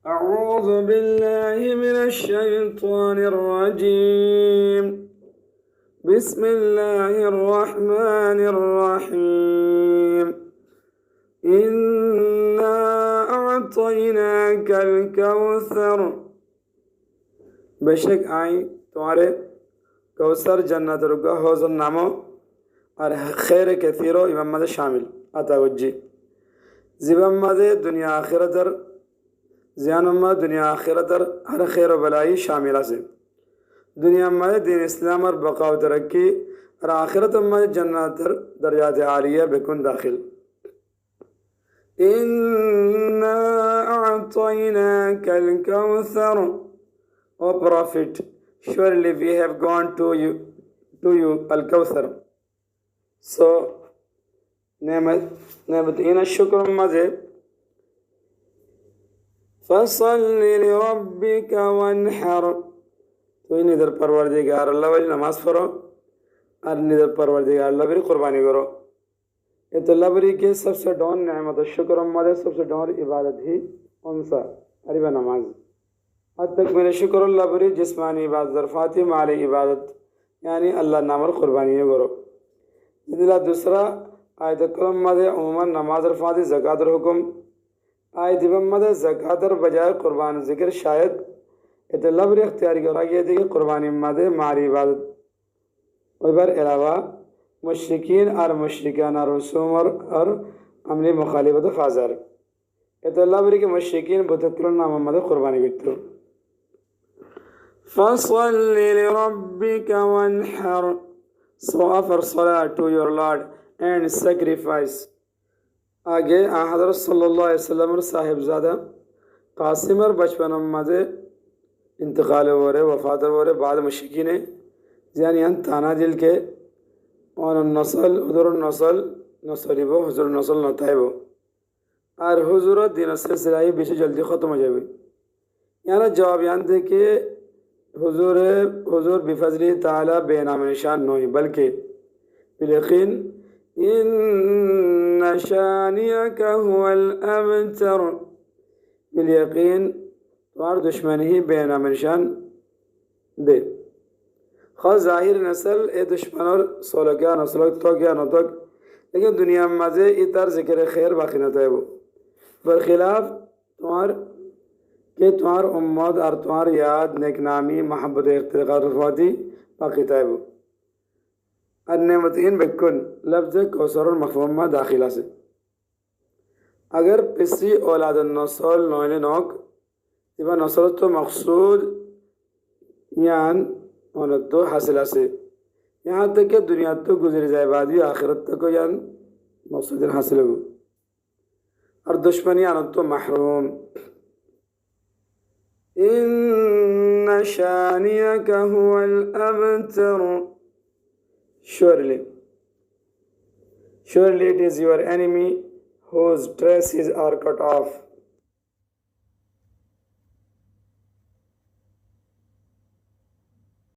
أعوذ بالله من الشيطان الرجيم. بسم الله الرحمن الرحيم. إنا أعطيناك الكوثر. बेशक आई तुम्हारे कौसर जन्नत रुका हौज़ नामो और खैर कसीरो इमाम मदे शामिल अतावज्जी जिबाम मदे दुनिया आखिरतर जियानुम्मा दुनिया आखिरतर हर खैर बलाई शामिल से दुनिया मदे दीन इस्लाम और बकाव तरक्की और आखिरत मदे जन्नतर दर्जात आलिया बिकुन दाखिल. इन्ना अअतैनाकल Kausar. O Prophet, surely we have gone to you Al-Kawthar. So, nemat ina shukr maze. Fasalli li rabbika wanhar. तो इन इधर परवरदिगार अल्लाह वाली नमाज पढ़ो और इधर परवरदिगार अल्लाह वाली कुर्बानी करो. ये तो लबरी के सबसे डॉन नेमत शुक्र मदे सबसे डॉन इबादत ही उनसा अरिबा नमाज. हद तक मेरे शुक्र अल्लाह बरी जिस्मानी इबादत ज़रफ़ाती माली इबादत यानी अल्लाह नामर क़ुरबानी करो. इधर दूसरा आयत कलम मदे उम्मन नमाज ज़रफ़ाती ज़कात हुक्म आयत इबम मदे ज़कातर बजाय क़ुरबान ज़िक्र शायद इतला बरी इख्तियारी करा गया थी कि क़ुरबानी मदे माली इबादत और बर अलावा मुशरिकीन और मुशरिकाना रसूम और अमली मुखालिफत फ़ाज़र इतला बरी के मुशरिकीन बुतकुल नाम मदे क़ुरबानी बितु. فَصَلِّ لِرَبِّكَ وَانْحَرْ. So offer salah to your Lord and sacrifice. आगे हज़रत सल्लल्लाहु अलैहि वसल्लम साहिबजादा कासिम और बचपन मज़े इंतकाल हो रहे वफ़ात हो रहे बाद मुशरिकीन यानी ताना दिल के और नस्ल उधर नस्ल नस्लिबो हुजूर नस्ल नताइबो और हुजूर दिन से सिलाई बीच जल्दी ख़त्म हो जाए. यानी जवाब यान दे के हुजूर बिफज़ली ताला बेनाम निशान नहीं बल्कि बिलयकीन इन्ना शानियका हुवल अबतर. बिलयकीन तुम्हारा दुश्मन ही बेनाम निशान दे. ख़ास ज़ाहिर नस्ल ए दुश्मन और सोलह क्या नस्ल तो क्या न तक लेकिन दुनिया में मज़े इतर ज़िक्र खैर बाकी न तो है वो बरखिलाफ़ तुम्हार उम्मत और तुम्हार याद नेकनामी महब्बत इख्तिकार रफ़ाती बाकी ताइबो अन्नमतीन बिकुन लफ्ज़ कौसर और मफ़हूम में दाखिला से अगर पिसी औलाद नस्ल नौले नौक इबा नस्ल तो मकसूद यान तो हासिला से यहाँ तक कि दुनिया तो गुजर जाए बाद भी आखिरत तक को यान मकसूद हासिल हो और दुश्मनी यान तो महरूम. إن شانئك هو الأبتر. Surely it is your enemy whose traces are cut off.